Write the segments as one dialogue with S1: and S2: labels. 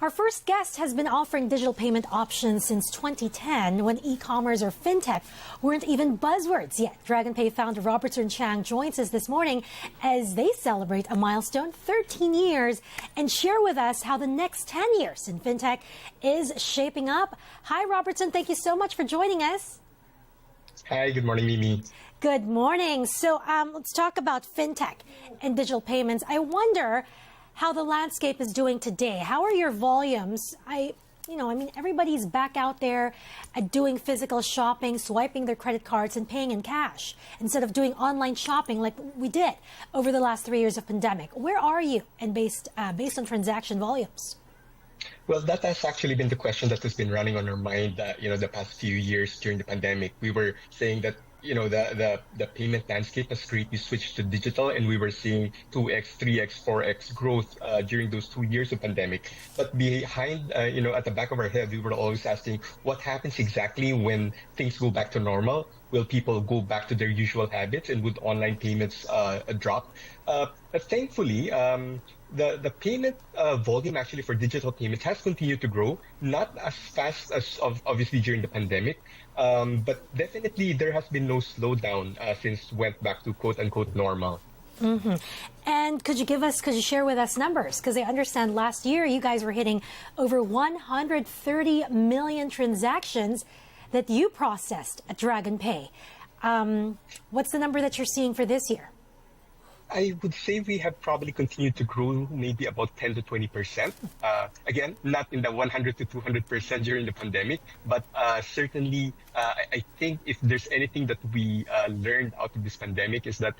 S1: Our first guest has been offering digital payment options since 2010 when e-commerce or fintech weren't even buzzwords yet. Dragonpay founder Robertson Chang joins us this morning as they celebrate a milestone, 13 years, and share with us how the next 10 years in fintech is shaping up. Hi, Robertson. Thank you so much for joining us.
S2: Hi, good morning, Mimi.
S1: Good morning. So let's talk about fintech and digital payments. I wonder how the landscape is doing today. How are your volumes? Everybody's back out there doing physical shopping, swiping their credit cards and paying in cash instead of doing online shopping like we did over the last 3 years of pandemic. Where are you and based on transaction volumes?
S2: Well, that has actually been the question that has been running on our mind, the past few years during the pandemic. We were saying that, the payment landscape has greatly switched to digital, and we were seeing 2x, 3x, 4x growth during those 2 years of pandemic. But behind, at the back of our head, we were always asking what happens exactly when things go back to normal. Will people go back to their usual habits, and would online payments drop? But thankfully, the payment volume actually for digital payments has continued to grow, not as fast as obviously during the pandemic, but definitely there has been no slowdown since went back to quote unquote normal.
S1: Mm-hmm. And could you share with us numbers? Because I understand last year you guys were hitting over 130 million transactions that you processed at Dragonpay. What's the number that you're seeing for this year?
S2: I would say we have probably continued to grow maybe about 10 to 20%. Again, not in the 100 to 200% during the pandemic, but certainly I think if there's anything that we learned out of this pandemic is that,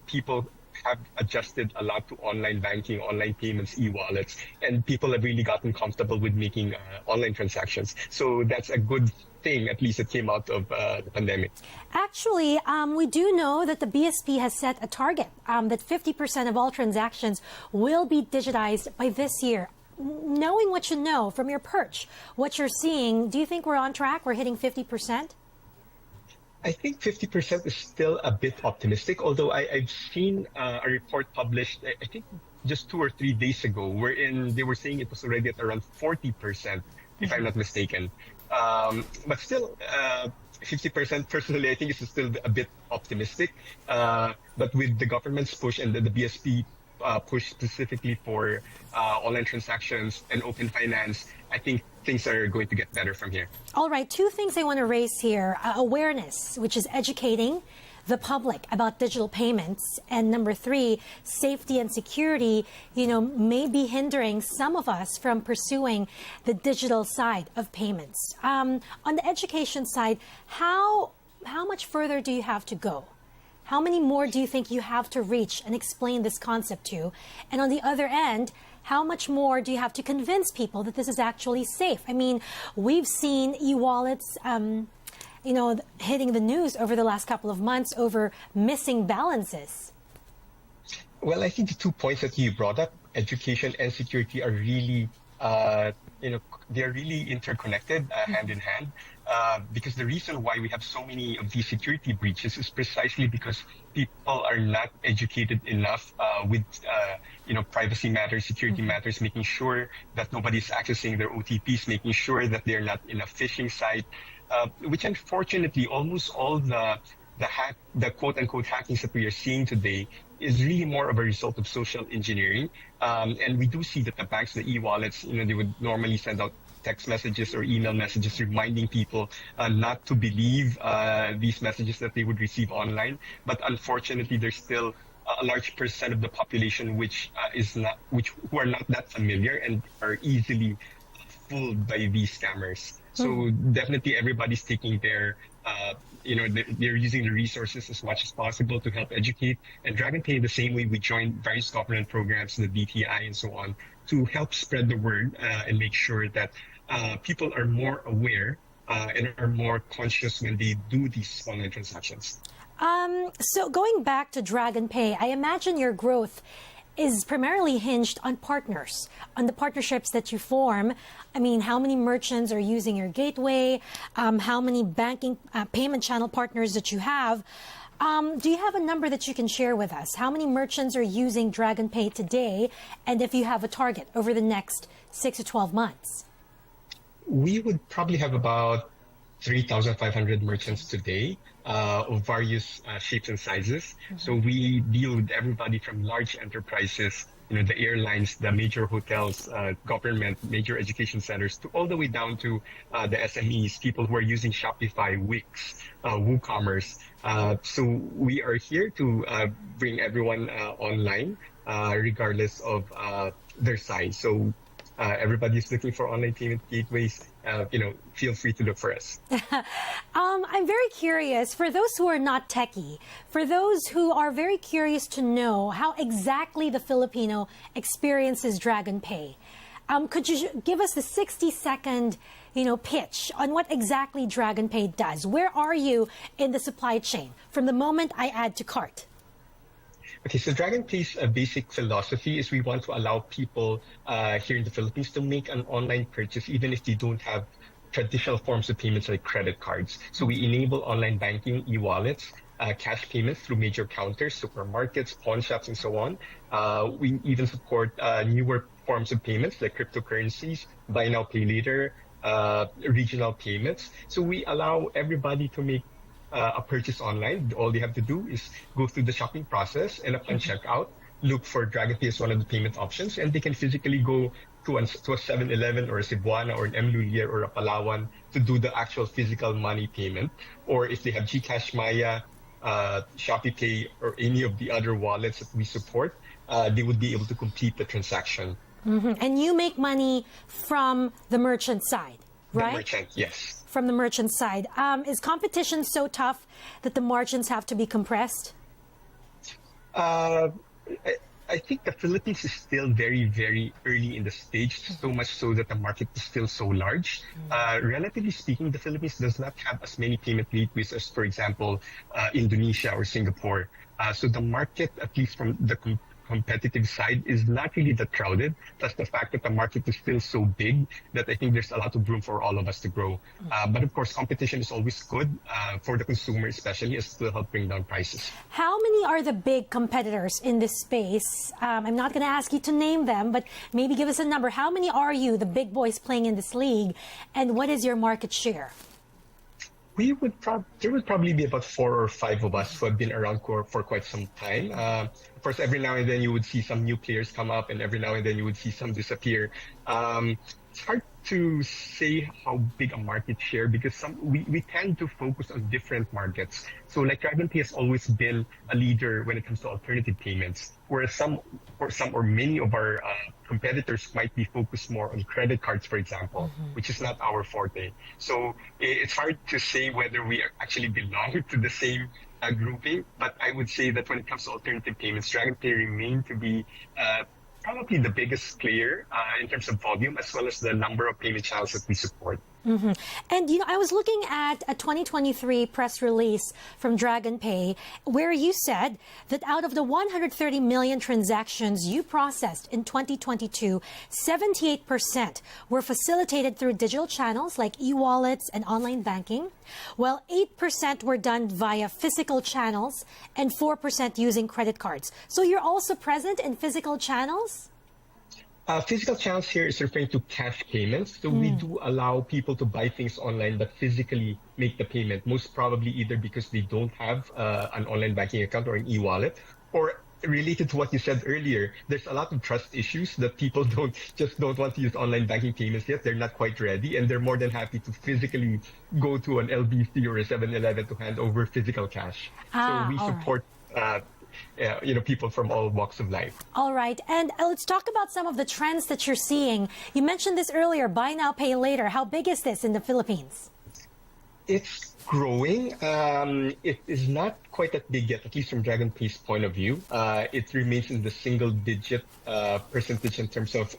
S2: people have adjusted a lot to online banking, online payments, e-wallets, and people have really gotten comfortable with making online transactions. So that's a good thing, at least it came out of the pandemic.
S1: Actually, we do know that the BSP has set a target that 50% of all transactions will be digitized by this year. Knowing what you know from your perch, what you're seeing, do you think we're on track? We're hitting 50%?
S2: I think 50% is still a bit optimistic, although I've seen a report published, I think just 2 or 3 days ago, wherein they were saying it was already at around 40%, if I'm not mistaken. But still, 50% personally, I think is still a bit optimistic. But with the government's push and the BSP push specifically for online transactions and open finance, I think things are going to get better from here. All
S1: right, 2 things I want to raise here. Awareness, which is educating the public about digital payments. And number 3, safety and security, may be hindering some of us from pursuing the digital side of payments. On the education side, how much further do you have to go? How many more do you think you have to reach and explain this concept to? And on the other end, how much more do you have to convince people that this is actually safe? I mean, we've seen e-wallets, hitting the news over the last couple of months over missing balances.
S2: Well, I think the 2 points that you brought up, education and security, are really, they're really interconnected, hand in hand. Because the reason why we have so many of these security breaches is precisely because people are not educated enough with, privacy matters, security matters, making sure that nobody's accessing their OTPs, making sure that they're not in a phishing site, which unfortunately almost all the quote-unquote hackings that we are seeing today is really more of a result of social engineering. And we do see that the banks, the e-wallets, they would normally send out text messages or email messages reminding people not to believe these messages that they would receive online. But unfortunately, there's still a large percent of the population who are not that familiar and are easily fooled by these scammers. So definitely everybody's taking their, they're using the resources as much as possible to help educate. And Dragonpay, the same way, we joined various government programs, the DTI and so on, to help spread the word and make sure that people are more aware and are more conscious when they do these online transactions.
S1: So going back to Dragonpay, I imagine your growth is primarily hinged on partners, on the partnerships that you form. I mean, how many merchants are using your gateway? How many banking payment channel partners that you have? Do you have a number that you can share with us? How many merchants are using Dragonpay today? And if you have a target over the next 6 to 12 months?
S2: We would probably have about 3,500 merchants today of various shapes and sizes. So we deal with everybody from large enterprises, the airlines, the major hotels, government, major education centers, to all the way down to the SMEs, people who are using Shopify, Wix, WooCommerce. So we are here to bring everyone online, regardless of their size. So everybody's looking for online payment gateways. Feel free to look for us.
S1: I'm very curious, for those who are not techie, for those who are very curious to know how exactly the Filipino experiences Dragonpay, could you give us the 60-second, pitch on what exactly Dragonpay does? Where are you in the supply chain from the moment I add to cart?
S2: Okay, so Dragonpay's basic philosophy is we want to allow people here in the Philippines to make an online purchase even if they don't have traditional forms of payments like credit cards. So we enable online banking, e-wallets, cash payments through major counters, supermarkets, pawn shops, and so on. We even support newer forms of payments like cryptocurrencies, buy now, pay later, regional payments. So we allow everybody to make a purchase online. All they have to do is go through the shopping process, and upon checkout, look for Dragonpay as one of the payment options, and they can physically go to a 7-Eleven or a Cebuana or an M. Lulier or a Palawan to do the actual physical money payment. Or if they have GCash, Maya, Shopee Pay, or any of the other wallets that we support, they would be able to complete the transaction.
S1: And you make money from the merchant side, right?
S2: The merchant, yes.
S1: From the merchant side. Is competition so tough that the margins have to be compressed?
S2: I think the Philippines is still very, very early in the stage, so much so that the market is still so large. Relatively speaking, the Philippines does not have as many payment gateways as, for example, Indonesia or Singapore. So the market, at least from the competitive side, is not really that crowded. Plus the fact that the market is still so big that I think there's a lot of room for all of us to grow. But of course, competition is always good for the consumer, especially, as to help bring down prices.
S1: How many are the big competitors in this space? I'm not going to ask you to name them, but maybe give us a number. How many are you, the big boys playing in this league, and what is your market share?
S2: There would probably be about 4 or 5 of us who have been around for quite some time. Of course, every now and then you would see some new players come up, and every now and then you would see some disappear. It's hard to say how big a market share because we tend to focus on different markets. So like Dragonpay has always been a leader when it comes to alternative payments, whereas some or many of our competitors might be focused more on credit cards, for example, which is not our forte. So it's hard to say whether we actually belong to the same grouping, but I would say that when it comes to alternative payments, Dragonpay remain to be probably the biggest player in terms of volume, as well as the number of payment channels that we support.
S1: And, I was looking at a 2023 press release from Dragonpay where you said that out of the 130 million transactions you processed in 2022, 78% were facilitated through digital channels like e-wallets and online banking, while 8% were done via physical channels and 4% using credit cards. So you're also present in physical channels?
S2: Physical channels here is referring to cash payments. So we do allow people to buy things online but physically make the payment, most probably either because they don't have an online banking account or an e-wallet, or related to what you said earlier, there's a lot of trust issues that people don't want to use online banking payments yet. They're not quite ready, and they're more than happy to physically go to an LBC or a 7-Eleven to hand over physical cash. So we support people from all walks of life.
S1: All right. And let's talk about some of the trends that you're seeing. You mentioned this earlier, buy now, pay later. How big is this in the Philippines?
S2: It's growing. It is not quite that big yet, at least from Dragonpay's point of view. It remains in the single-digit percentage in terms of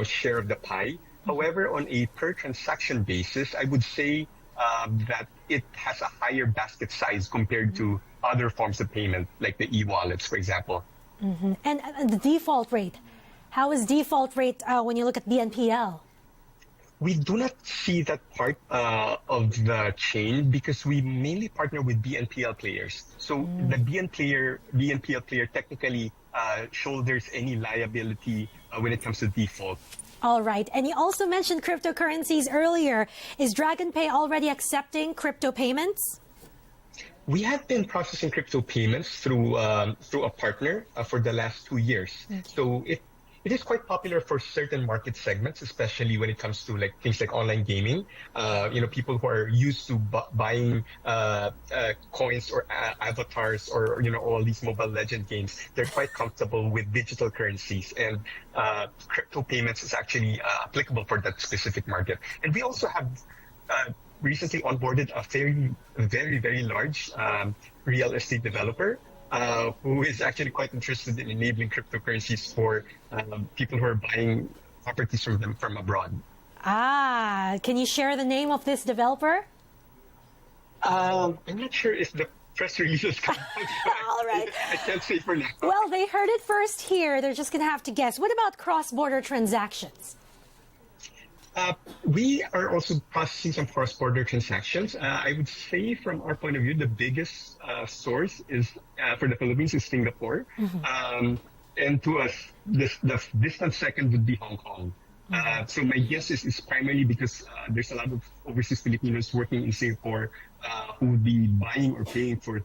S2: share of the pie. However, on a per-transaction basis, I would say that it has a higher basket size compared to other forms of payment, like the e-wallets, for example.
S1: And the default rate. How is default rate when you look at BNPL?
S2: We do not see that part of the chain because we mainly partner with BNPL players. So the BNPL player technically shoulders any liability when it comes to default.
S1: All right. And you also mentioned cryptocurrencies earlier. Is Dragonpay already accepting crypto payments?
S2: We have been processing crypto payments through a partner for the last 2 years.
S1: Okay.
S2: So it is quite popular for certain market segments, especially when it comes to like things like online gaming. People who are used to buying coins or avatars or all these Mobile Legend games. They're quite comfortable with digital currencies, and crypto payments is actually applicable for that specific market. And we also have recently onboarded a very, very, very large real estate developer who is actually quite interested in enabling cryptocurrencies for people who are buying properties from abroad.
S1: Can you share the name of this developer?
S2: I'm not sure if the press release is coming out.
S1: All right.
S2: I can't say for now.
S1: Well, they heard it first here. They're just going to have to guess. What about cross-border transactions?
S2: We are also processing some cross-border transactions. I would say from our point of view, the biggest source is for the Philippines is Singapore. And to us, the distant second would be Hong Kong. So my guess is primarily because there's a lot of overseas Filipinos working in Singapore who would be buying or paying for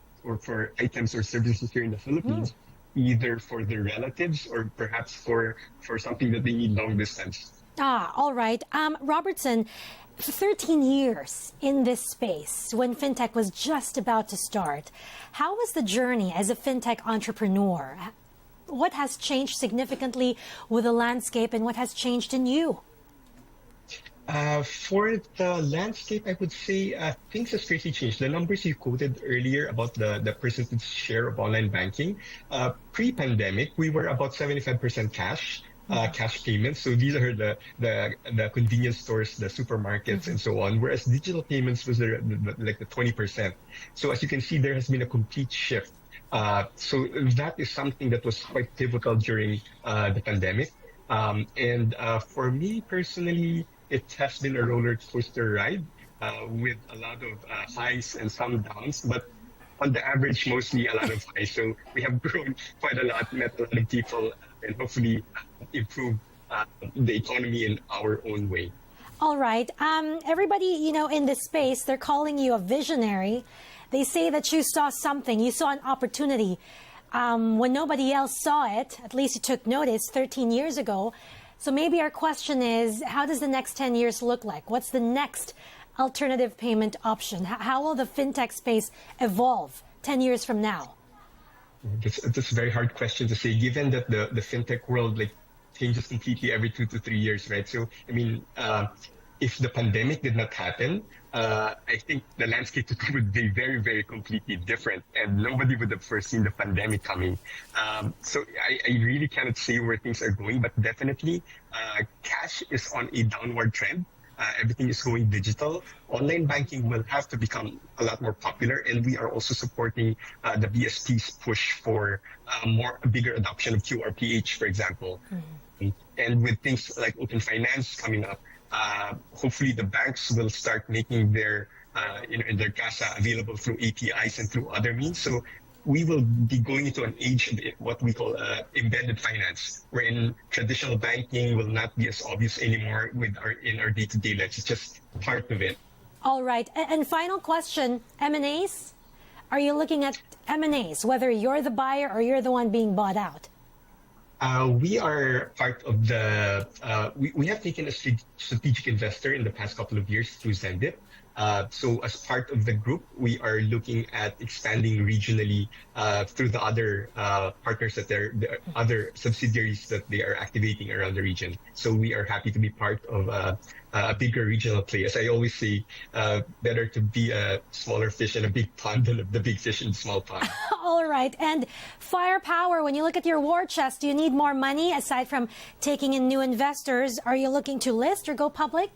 S2: items or services here in the Philippines, either for their relatives or perhaps for something that they need long distance.
S1: All right. Robertson, 13 years in this space when fintech was just about to start. How was the journey as a fintech entrepreneur? What has changed significantly with the landscape and what has changed in you?
S2: For the landscape, I would say things have greatly changed. The numbers you quoted earlier about the percentage share of online banking, pre-pandemic, we were about 75% cash payments. So these are the convenience stores, the supermarkets, and so on. Whereas digital payments was like the 20%. So as you can see, there has been a complete shift. So that is something that was quite pivotal during the pandemic. And for me personally, it has been a roller coaster ride with a lot of highs and some downs, but on the average, mostly a lot of highs. So we have grown quite a lot, met a lot of people, and hopefully improve the economy in our own way.
S1: All right. Everybody, in this space, they're calling you a visionary. They say that you saw something, you saw an opportunity. When nobody else saw it, at least you took notice 13 years ago. So maybe our question is, how does the next 10 years look like? What's the next alternative payment option? How will the fintech space evolve 10 years from now?
S2: That's a very hard question to say, given that the fintech world changes completely every 2 to 3 years, right? So, I mean, if the pandemic did not happen, I think the landscape would be very, very completely different, and nobody would have foreseen the pandemic coming. So I really cannot say where things are going, but definitely cash is on a downward trend. Everything is going digital. Online banking will have to become a lot more popular, and we are also supporting the BSP's push for a bigger adoption of QRPH, for example. And with things like open finance coming up, hopefully the banks will start making their their CASA available through APIs and through other means. So we will be going into an age of what we call embedded finance, wherein traditional banking will not be as obvious anymore in our day-to-day lives. It's just part of it.
S1: All right. And final question, M&As? Are you looking at M&As, whether you're the buyer or you're the one being bought out?
S2: We are part of the, we have taken a strategic investor in the past couple of years through Zendit. So as part of the group, we are looking at expanding regionally through the other partners the other subsidiaries that they are activating around the region. So we are happy to be part of a bigger regional play. As I always say, better to be a smaller fish in a big pond than the big fish in a small pond.
S1: All right. And firepower, when you look at your war chest, do you need more money aside from taking in new investors? Are you looking to list or go public?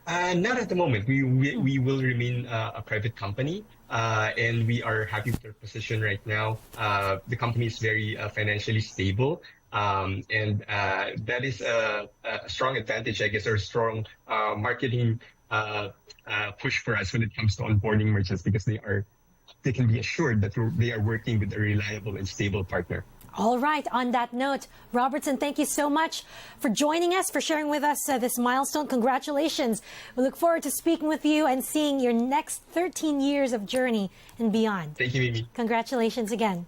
S2: Not at the moment. We will remain a private company, and we are happy with our position right now. The company is very financially stable, and that is a strong advantage, I guess, or a strong marketing push for us when it comes to onboarding merchants, because they can be assured that they are working with a reliable and stable partner.
S1: All right. On that note, Robertson, thank you so much for joining us, for sharing with us this milestone. Congratulations. We look forward to speaking with you and seeing your next 13 years of journey and beyond.
S2: Thank you, Mimi.
S1: Congratulations again.